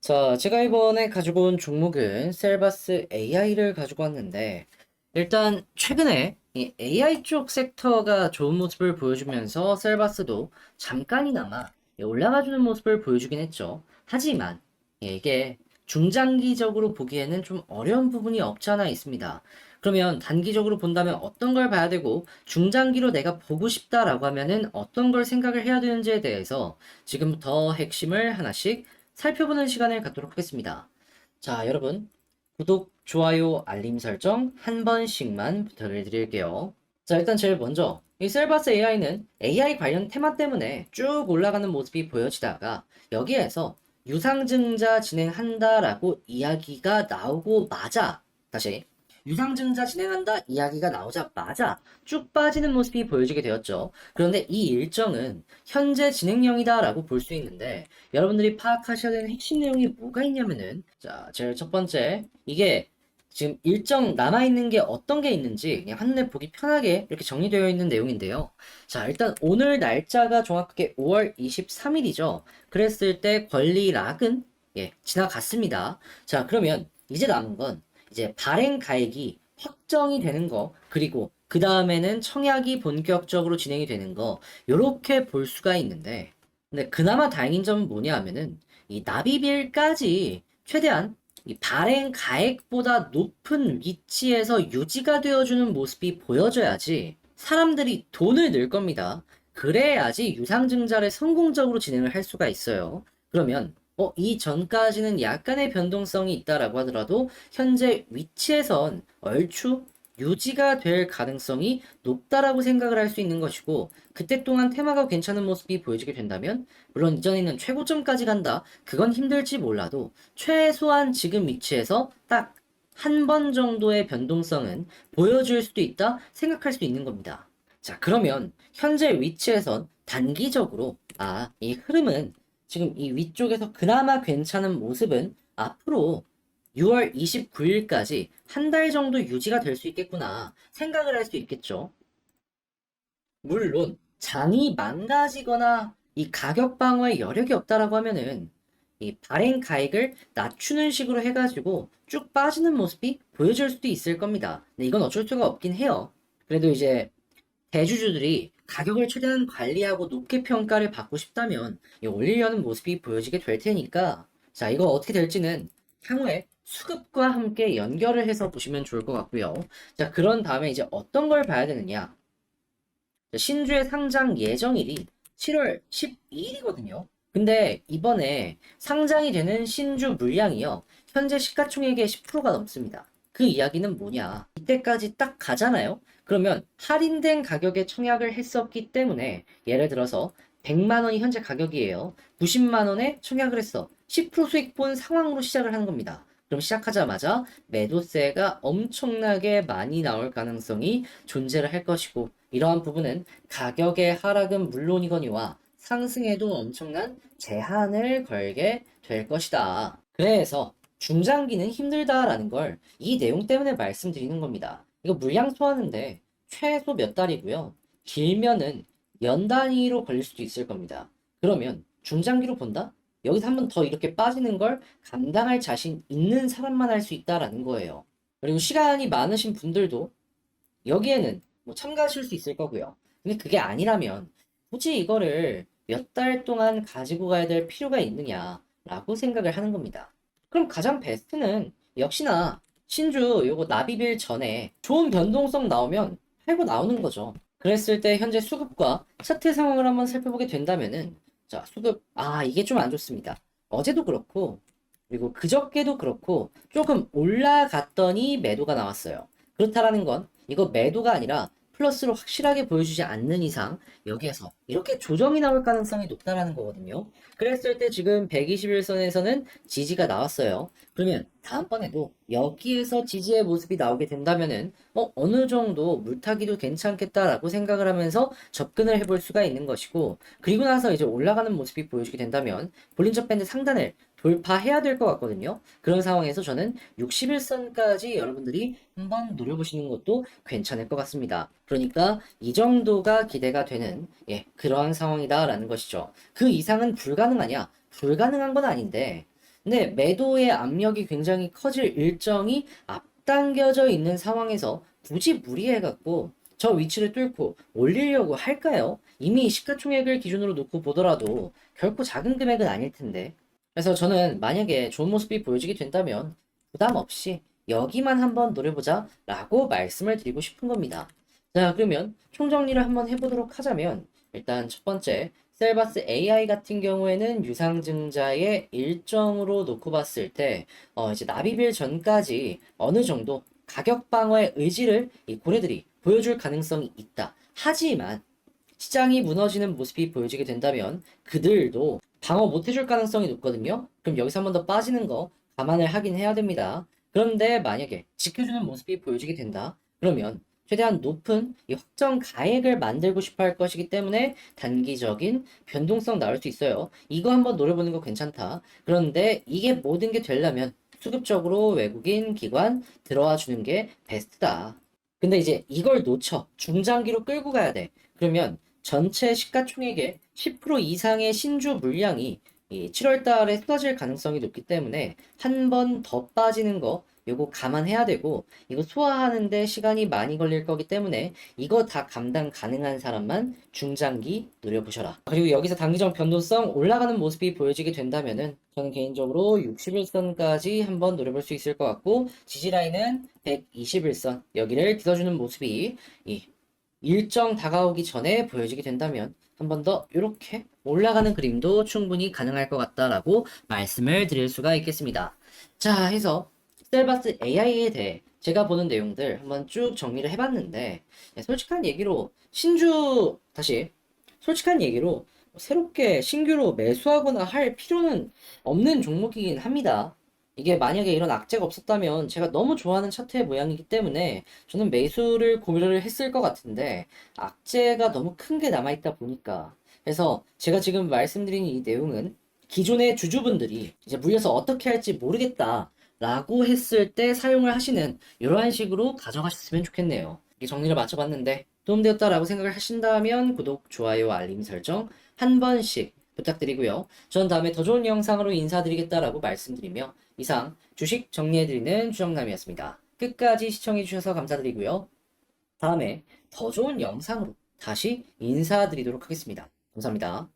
자, 제가 이번에 가지고 온 종목은 셀바스 AI를 가지고 왔는데, 일단 최근에 이 AI 쪽 섹터가 좋은 모습을 보여주면서 셀바스도 잠깐이나마 올라가주는 모습을 보여주긴 했죠. 하지만 이게 중장기적으로 보기에는 좀 어려운 부분이 없지 않아 있습니다. 그러면 단기적으로 본다면 어떤 걸 봐야 되고 중장기로 내가 보고 싶다라고 하면은 어떤 걸 생각을 해야 되는지에 대해서 지금부터 핵심을 하나씩 살펴보는 시간을 갖도록 하겠습니다. 자, 여러분, 구독, 좋아요, 알림 설정 한 번씩만 부탁을 드릴게요. 자, 일단 제일 먼저 이 셀바스 AI는 AI 관련 테마 때문에 쭉 올라가는 모습이 보여지다가 여기에서 유상증자 진행한다라고 이야기가 나오고마자 다시 유상증자 진행한다 이야기가 나오자마자 쭉 빠지는 모습이 보여지게 되었죠. 그런데 이 일정은 현재 진행형이다라고 볼 수 있는데 여러분들이 파악하셔야 되는 핵심 내용이 뭐가 있냐면은 자, 제일 첫 번째 이게 지금 일정 남아있는 게 어떤 게 있는지 그냥 한눈에 보기 편하게 이렇게 정리되어 있는 내용인데요. 자, 일단 오늘 날짜가 정확하게 5월 23일이죠. 그랬을 때 권리락은 지나갔습니다. 자, 그러면 이제 남은 건 이제 발행 가액이 확정이 되는 거, 그리고 그 다음에는 청약이 본격적으로 진행이 되는 거, 요렇게 볼 수가 있는데, 근데 그나마 다행인 점은 뭐냐 하면은, 이 납입일까지 최대한 이 발행 가액보다 높은 위치에서 유지가 되어주는 모습이 보여져야지 사람들이 돈을 넣을 겁니다. 그래야지 유상증자를 성공적으로 진행을 할 수가 있어요. 그러면 이 전까지는 약간의 변동성이 있다라고 하더라도 현재 위치에선 얼추 유지가 될 가능성이 높다라고 생각을 할 수 있는 것이고 그때 동안 테마가 괜찮은 모습이 보여지게 된다면 물론 이전에 있는 최고점까지 간다 그건 힘들지 몰라도 최소한 지금 위치에서 딱 한 번 정도의 변동성은 보여줄 수도 있다 생각할 수 있는 겁니다. 자, 그러면 현재 위치에선 단기적으로 이 흐름은 지금 이 위쪽에서 그나마 괜찮은 모습은 앞으로 6월 29일까지 한 달 정도 유지가 될 수 있겠구나 생각을 할 수 있겠죠. 물론 장이 망가지거나 이 가격 방어에 여력이 없다라고 하면은 이 발행 가액을 낮추는 식으로 해가지고 쭉 빠지는 모습이 보여질 수도 있을 겁니다. 근데 이건 어쩔 수가 없긴 해요. 그래도 이제 대주주들이 가격을 최대한 관리하고 높게 평가를 받고 싶다면 올리려는 모습이 보여지게 될 테니까 자, 이거 어떻게 될지는 향후에 수급과 함께 연결을 해서 보시면 좋을 것 같고요. 자, 그런 다음에 이제 어떤 걸 봐야 되느냐? 신주의 상장 예정일이 7월 12일이거든요. 근데 이번에 상장이 되는 신주 물량이요. 현재 시가총액의 10%가 넘습니다. 그 이야기는 뭐냐? 이때까지 딱 가잖아요? 그러면 할인된 가격에 청약을 했었기 때문에 예를 들어서 100만 원이 현재 가격이에요. 90만 원에 청약을 했어. 10% 수익 본 상황으로 시작을 하는 겁니다. 그럼 시작하자마자 매도세가 엄청나게 많이 나올 가능성이 존재를 할 것이고 이러한 부분은 가격의 하락은 물론이거니와 상승에도 엄청난 제한을 걸게 될 것이다. 그래서 중장기는 힘들다라는 걸 이 내용 때문에 말씀드리는 겁니다. 이거 물량 소화하는데 최소 몇 달이고요. 길면은 연 단위로 걸릴 수도 있을 겁니다. 그러면 중장기로 본다? 여기서 한 번 더 이렇게 빠지는 걸 감당할 자신 있는 사람만 할 수 있다라는 거예요. 그리고 시간이 많으신 분들도 여기에는 뭐 참가하실 수 있을 거고요. 근데 그게 아니라면 굳이 이거를 몇 달 동안 가지고 가야 될 필요가 있느냐라고 생각을 하는 겁니다. 그럼 가장 베스트는 역시나 신주 요거 납입일 전에 좋은 변동성 나오면 팔고 나오는 거죠. 그랬을 때 현재 수급과 차트 상황을 한번 살펴보게 된다면은 자, 수급 이게 좀 안 좋습니다. 어제도 그렇고 그리고 그저께도 그렇고 조금 올라갔더니 매도가 나왔어요. 그렇다라는 건 이거 매도가 아니라 플러스로 확실하게 보여주지 않는 이상 여기에서 이렇게 조정이 나올 가능성이 높다라는 거거든요. 그랬을 때 지금 121선에서는 지지가 나왔어요. 그러면 다음번에도 여기에서 지지의 모습이 나오게 된다면은 어느 정도 물타기도 괜찮겠다라고 생각을 하면서 접근을 해볼 수가 있는 것이고 그리고 나서 이제 올라가는 모습이 보여주게 된다면 볼린저 밴드 상단을 돌파해야 될 것 같거든요. 그런 상황에서 저는 61선까지 여러분들이 한번 노려보시는 것도 괜찮을 것 같습니다. 그러니까 이 정도가 기대가 되는 그러한 상황이다라는 것이죠. 그 이상은 불가능하냐? 불가능한 건 아닌데 근데 매도의 압력이 굉장히 커질 일정이 앞당겨져 있는 상황에서 굳이 무리해갖고 저 위치를 뚫고 올리려고 할까요? 이미 시가총액을 기준으로 놓고 보더라도 결코 작은 금액은 아닐 텐데. 그래서 저는 만약에 좋은 모습이 보여지게 된다면 부담 없이 여기만 한번 노려보자 라고 말씀을 드리고 싶은 겁니다. 자, 그러면 총정리를 한번 해보도록 하자면 일단 첫 번째, 셀바스 AI 같은 경우에는 유상증자의 일정으로 놓고 봤을 때 이제 납입일 전까지 어느 정도 가격 방어의 의지를 이 고래들이 보여줄 가능성이 있다. 하지만 시장이 무너지는 모습이 보여지게 된다면 그들도 방어 못 해줄 가능성이 높거든요. 그럼 여기서 한 번 더 빠지는 거 감안을 하긴 해야 됩니다. 그런데 만약에 지켜주는 모습이 보여지게 된다. 그러면 최대한 높은 이 확정 가액을 만들고 싶어 할 것이기 때문에 단기적인 변동성 나올 수 있어요. 이거 한번 노려보는 거 괜찮다. 그런데 이게 모든 게 되려면 수급적으로 외국인 기관 들어와 주는 게 베스트다. 근데 이제 이걸 놓쳐 중장기로 끌고 가야 돼. 그러면 전체 시가총액의 10% 이상의 신주 물량이 이 7월 달에 쏟아질 가능성이 높기 때문에 한 번 더 빠지는 거 요거 감안해야 되고 이거 소화하는데 시간이 많이 걸릴 거기 때문에 이거 다 감당 가능한 사람만 중장기 노려보셔라. 그리고 여기서 단기적 변동성 올라가는 모습이 보여지게 된다면은 저는 개인적으로 61선까지 한번 노려볼 수 있을 것 같고 지지라인은 121선 여기를 뒤져주는 모습이 이 일정 다가오기 전에 보여지게 된다면 한 번 더 이렇게 올라가는 그림도 충분히 가능할 것 같다라고 말씀을 드릴 수가 있겠습니다. 자, 해서 셀바스 AI에 대해 제가 보는 내용들 한번 쭉 정리를 해봤는데 솔직한 얘기로 솔직한 얘기로 새롭게 신규로 매수하거나 할 필요는 없는 종목이긴 합니다. 이게 만약에 이런 악재가 없었다면 제가 너무 좋아하는 차트의 모양이기 때문에 저는 매수를 고려를 했을 것 같은데 악재가 너무 큰 게 남아있다 보니까 그래서 제가 지금 말씀드린 이 내용은 기존의 주주분들이 이제 물려서 어떻게 할지 모르겠다 라고 했을 때 사용을 하시는 이러한 식으로 가져가셨으면 좋겠네요. 이 정리를 맞춰봤는데 도움되었다라고 생각을 하신다면 구독, 좋아요, 알림 설정 한 번씩 부탁드리고요. 전 다음에 더 좋은 영상으로 인사드리겠다라고 말씀드리며 이상 주식 정리해드리는 주정남이었습니다. 끝까지 시청해주셔서 감사드리고요. 다음에 더 좋은 영상으로 다시 인사드리도록 하겠습니다. 감사합니다.